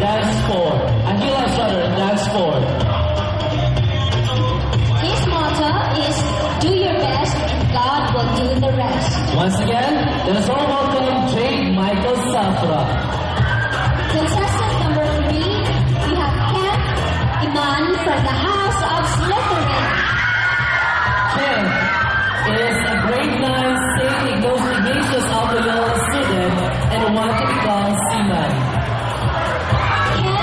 dance 4. Ahila's brother in dance 4. His motto is, do your best and God will do the rest. Once again, let us all welcome Jade Michael Safra. Contestant number 3, we have Ken Iman from the House of Slytherin. Ken is a grade 9 St. Ignatius of Loyola student and wanted to become seaman. Ken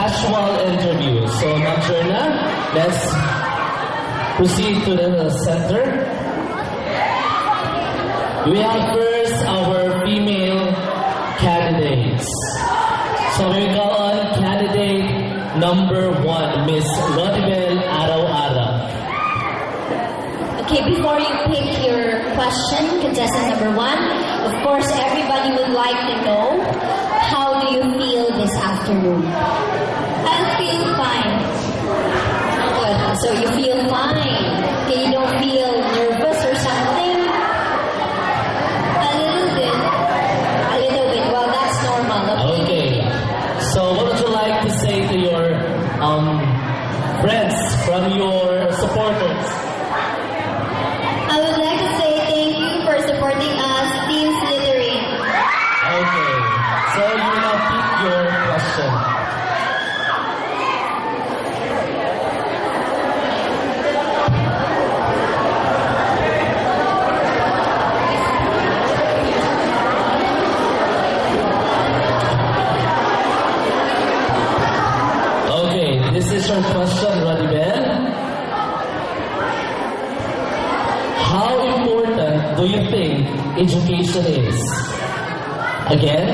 casual interview. So, Ma'am Jorna, let's proceed to the center. We have first our female candidates. So we go on candidate number 1, Miss Rodibel Araw-Ara. Okay, before you pick your question, contestant number 1, of course, everybody would like to know, how do you feel this afternoon? I feel fine. Good. So you feel fine. Okay, you don't feel nervous or something? A little bit. A little bit. Well, that's normal. Okay. So what would you like to say to your friends, from your supporters? I would like to say thank you for supporting us, Team Slytherin. Okay. So you will now pick your question. Okay, this is your question, Rodibel. How important do you think education is? Again,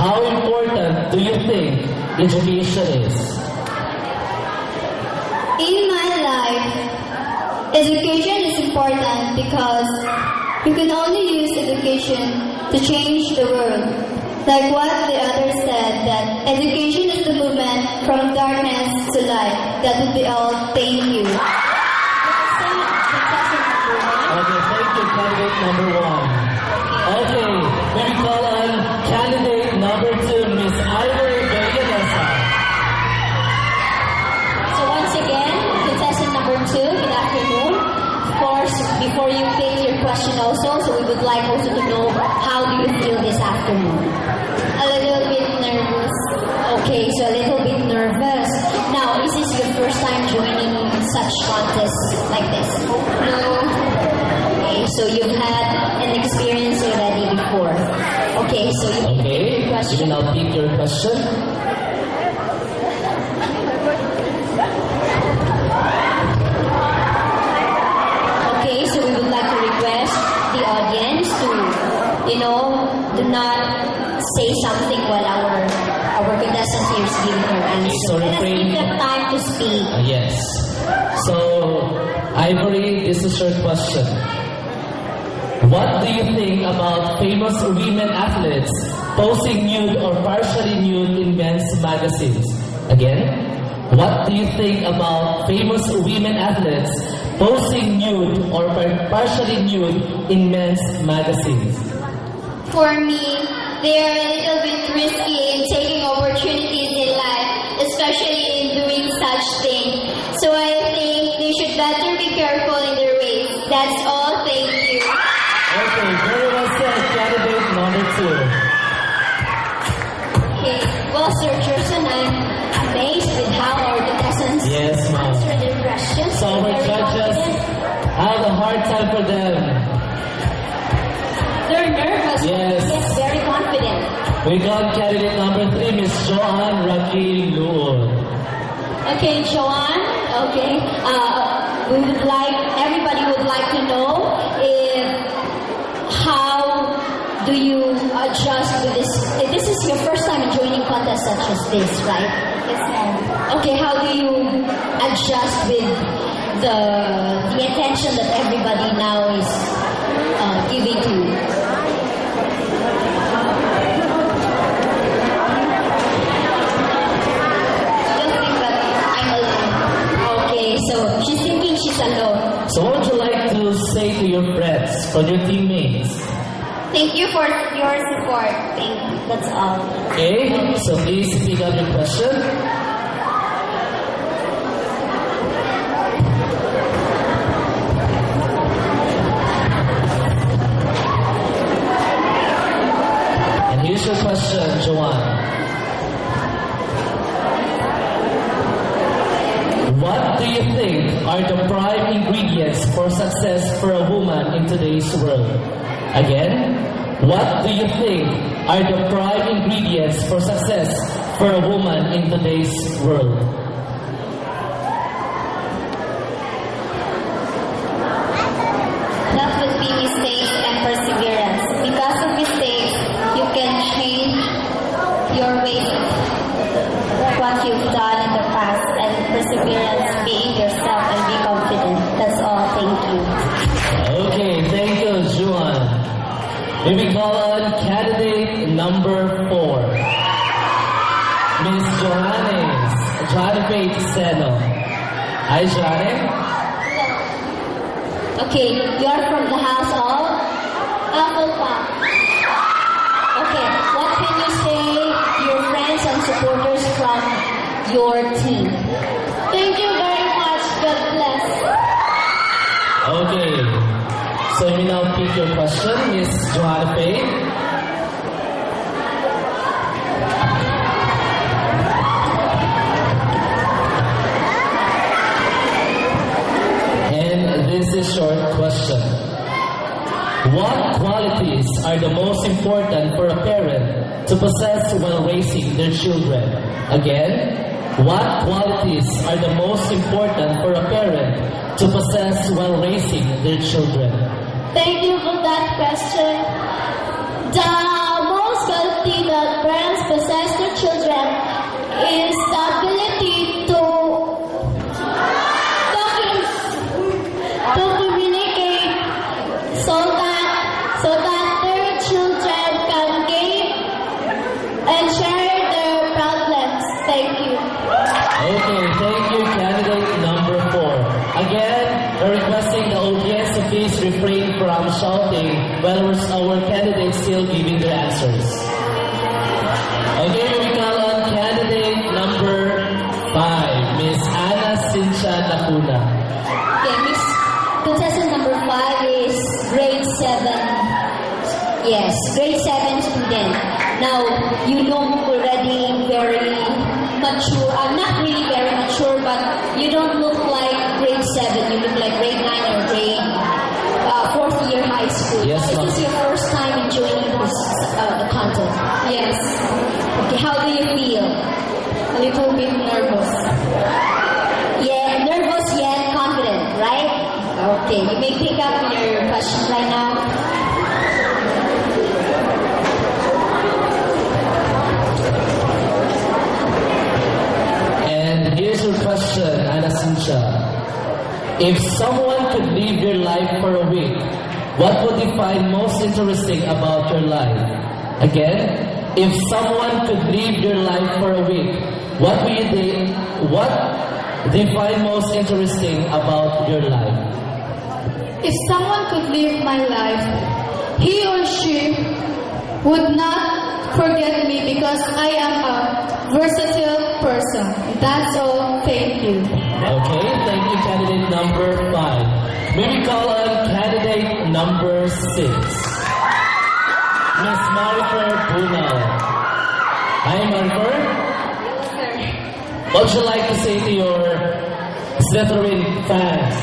how important do you think education is? In my life, education is important because you can only use education to change the world. Like what the others said, that education is the movement from darkness to light. That would be all. Thank you. Okay, thank you, candidate number 1. Okay, then we call on candidate number 2, Miss Ivory Villanesa. So once again, contestant number 2, good afternoon. Of course, before you pick your question also, so we would like also to know, how do you feel this afternoon? A little bit nervous. Okay, so a little bit nervous. Now, is this your first time joining such contests like this? No. Okay, so you've had an experience already before. Okay, so you can pick your Okay, question. you will now pick your question. Okay, so we would like to request the audience to, do not say something while our contestant here is giving her answer. so Let us refrain- give them time to speak. Yes. So, Ivory, this is your question. What do you think about famous women athletes posing nude or partially nude in men's magazines? Again, what do you think about famous women athletes posing nude or partially nude in men's magazines? For me, they are a little bit risky in taking opportunities in life, especially in doing such things. So I think they should better be careful in their ways. That's all. Thank you. Okay, very well said, candidate number 2. Okay. Well, Sir Jerson, I'm amazed with how our contestants Yes, ma'am. answer their questions. So our Very judges confident. have a hard time for them. They're nervous. Yes. Yes, very confident. We got candidate number 3, Miss Joanne Rocky Luon. Okay, Joanne. Okay. Everybody would like to know how do you adjust with this? This is your first time joining contests such as this, right? Yes, ma'am. Okay, how do you adjust with the attention that everybody now is giving to you? Just think that I'm alone. Okay, so she's thinking she's alone. So what would you like to say to your friends, for your teammates? Thank you for your support. Thank you. That's all. Okay, so please pick up your question. And here's your question, Joanne. What do you think are the prime ingredients for success for a woman in today's world? Again, what do you think are the prime ingredients for success for a woman in today's world? That would be mistakes and perseverance. Because of mistakes, you can change your ways, what you've done in the past, and perseverance, being yourself and be confident. That's all. Thank you. Okay, thank you, Juan. May we call on candidate number 4, Miss Johanne Faith Seno. Hi, Johanne. Okay, you're from the house of Apple Pop. Okay, what can you say to your friends and supporters from your team? Thank you very much. God bless. Okay, so you now pick your question, Miss Johanne Faith. This is a short question. What qualities are the most important for a parent to possess while raising their children? Again, what qualities are the most important for a parent to possess while raising their children? Thank you for that question. The most quality that parents possess their children is the ability to communicate so that their children can gain and share their problems. Thank you. Okay, thank you, candidate number 4. Again, we're requesting the audience to please refrain from shouting while our candidates still giving their answers. Okay, we call on candidate number 5, Miss Ana Cynthia Lacuna. Okay, Miss Contestant number 5 is grade 7. Yes, grade 7 student. Now, you look already very mature. Not really very mature, but you don't look like grade 7. You look like grade 9 or grade 4th year high school. Yes, Is this your first time in joining this the contest? Yes. Okay, how do you feel? A little bit nervous. Yeah, nervous yet confident, right? Okay, you may pick up your question right now. And here's your question, Ana Cynthia. If someone could live your life for a week, what would you find most interesting about your life? Again, if someone could live your life for a week, what do you find most interesting about your life? If someone could live my life, he or she would not forget me because I am a versatile person. That's all. Thank you. Okay, thank you, candidate number 5. May we call on candidate number 6, Miss Marifer Bunal. Hi, Marifer. What would you like to say to your Slytherin fans?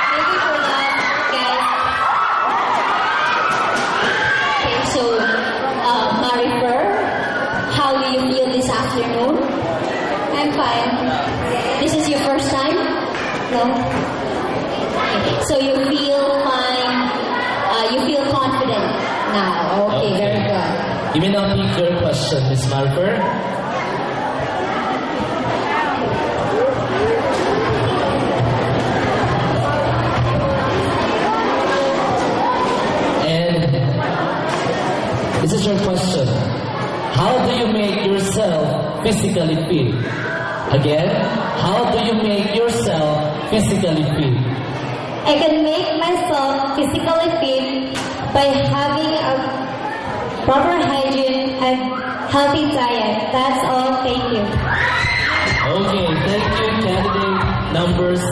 Thank you for that, guys. Okay, so, Marifer, how do you feel this afternoon? I'm fine. This is your first time? No? Okay. So you feel fine, you feel confident now. Okay, very good. You may now pick your question, Miss Marifer. This is your question. How do you make yourself physically fit? Again, how do you make yourself physically fit? I can make myself physically fit by having a proper hygiene and healthy diet. That's all. Thank you. Okay, thank you, candidate number 6.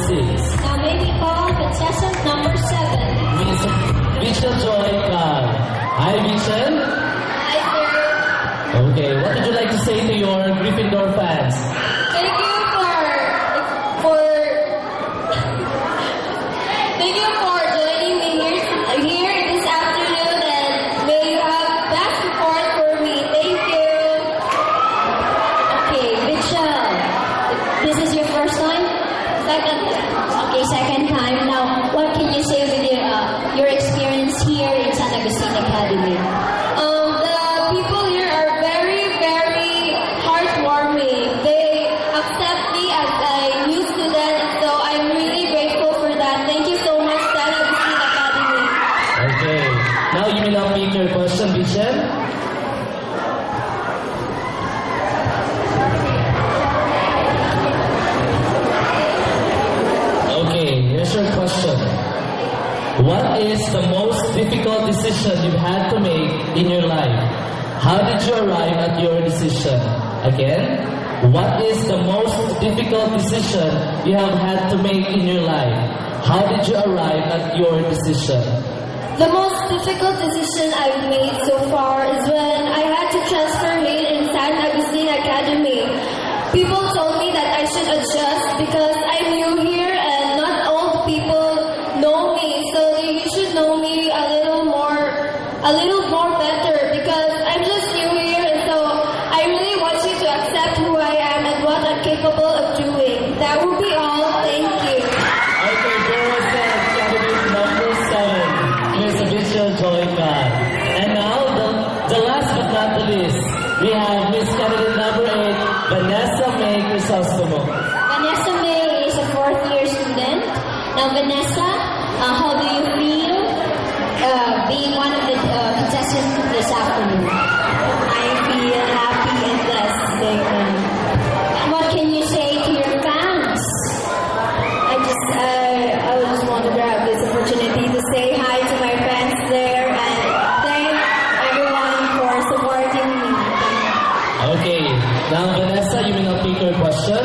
Now maybe call contestant number 7. Miss Vichel Joy Kang. Hi, Vichel. Hi, sir. Okay, what would you like to say to your Gryffindor fans? Thank you for joining me here this afternoon, and may you have best support for me. Thank you. your question. What is the most difficult decision you've had to make in your life? How did you arrive at your decision? Again, what is the most difficult decision you have had to make in your life? How did you arrive at your decision? The most difficult decision I've made so far is when I had to transfer late in San Agustin Academy. People told me that I should adjust because I'm new here and not all people know me. So you should know me a little more better because I'm just new here, and so I really want you to accept who I am and what I'm capable of doing. That will be all. Thank you. Okay, there was candidate number 7, Miss Alicia Joyka. And now, the last but not the least, we have Miss Candidate number 8, Vanessa May Crisostomo. Vanessa May is a 4th-year student. Now, Vanessa, how do you feel being one of the contestants this afternoon? I feel happy and blessed today. What can you say to your fans? I just want to grab this opportunity to say hi to my fans there and thank everyone for supporting me. Okay, now Vanessa, you may now pick your question.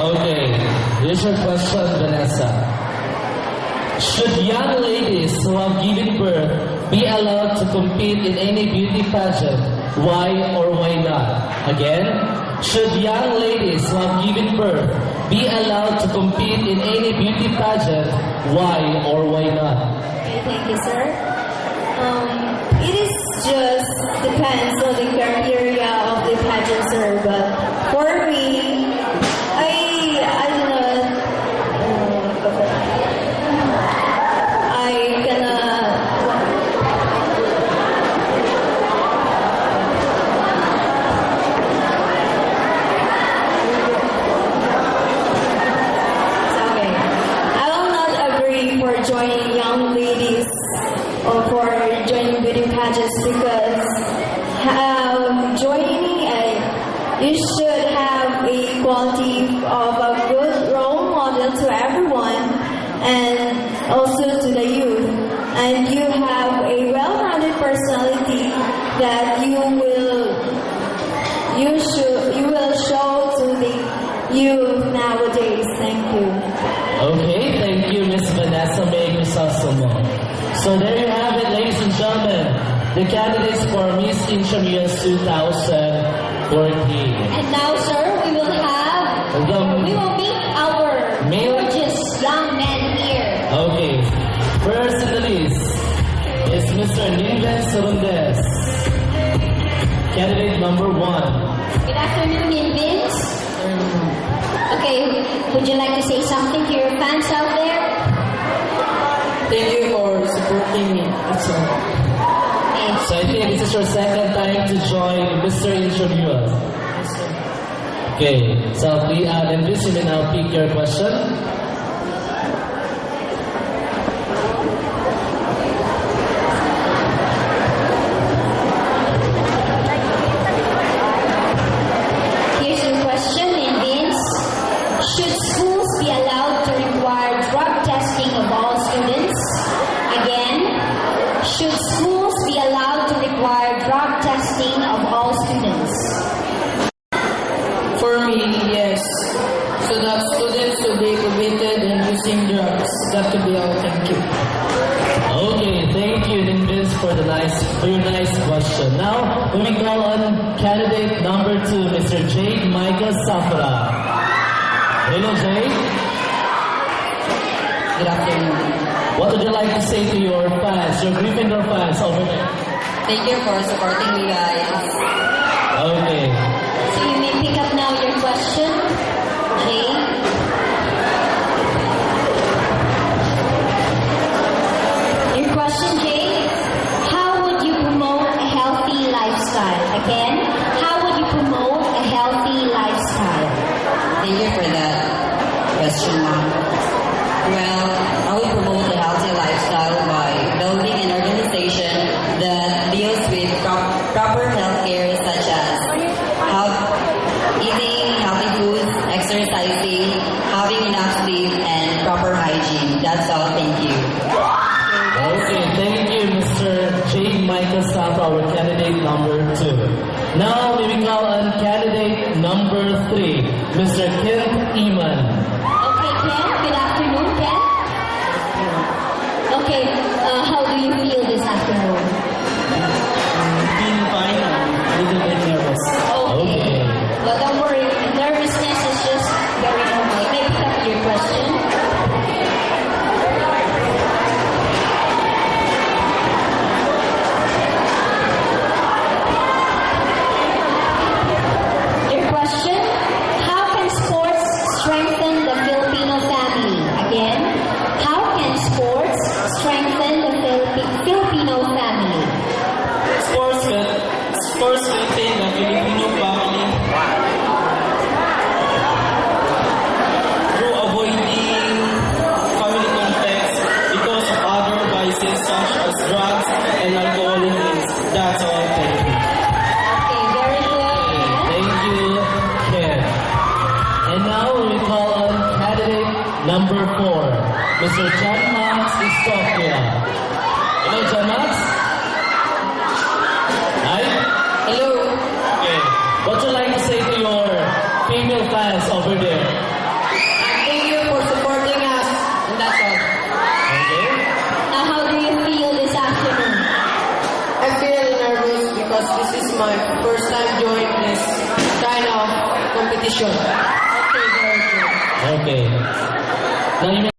Okay, here's your question, Vanessa. Should young ladies who have given birth be allowed to compete in any beauty pageant? Why or why not? Again, should young ladies who have given birth be allowed to compete in any beauty pageant? Why or why not? Okay, thank you, sir. It is just depends on the criteria of the pageant, sir. But for me, I do not. I cannot. Okay. I will not agree for joining young ladies or for joining beauty pageants because you should have a quality of a good role model to everyone and also to the youth. And you have a well-rounded personality that you will show to the youth nowadays. Thank you. Okay, thank you, Miss Vanessa May Crisostomo. So there you have it, ladies and gentlemen, the candidates for Miss Intrams 2014. And now, sir, we will meet our gorgeous young men here. Okay, first in the list is Mr. Niven Surundes, candidate number 1. Good afternoon, Vince. Okay, would you like to say something to your fans out there? Thank you for supporting me. That's all. So I think this is your second time to join Mr. Intramural. Okay, so please, then please you may now pick your question. Here's your question, Vince. Should schools be allowed to require drug testing of all students? Again, should schools be allowed to require drug testing of all students? For me, yes. So that students will be prohibited in using drugs. That could be all. Thank you. Okay, thank you, Vince, for your nice question. Now, we will call on candidate number 2, Mr. Jade Michael Safra. Hello, Jade. Good afternoon. What would you like to say to your fans, your Gryffindor fans over there? Thank you for supporting me, guys. Okay. So you may pick up now your question, Jay. Your question, Jay. How would you promote a healthy lifestyle? Again, how would you promote a healthy lifestyle? Thank you for that question, ma'am. Well, I will promote a healthy lifestyle by building an organization that deals with proper healthcare our candidate number 2. Now, may we call on candidate number 3, Mr. Kent Iman. Okay, Ken. Good afternoon, Ken. Okay, how do you feel this afternoon? Feeling fine, a little bit nervous. Okay. Well, don't worry. Nervousness is just very normal. Maybe that's your question. Your question: how can sports strengthen the Filipino family? Again, how can sports strengthen the Filipino family? Sports maintain the Filipino family through avoiding family conflicts because of other vices such as drugs and alcohol use. That's all. Thank you. Okay, very good. Thank you, Ken. And now we call on candidate number 4, Mr. John Max Istokya. Hello, John Max. Hi. Hello. Okay. What would you like to say to your female fans over there? Thank you for supporting us. And that's all. Okay. Now, how do you feel this afternoon? I feel nervous because this is my first time joining this kind of competition. Okay, very good. Okay. Now you may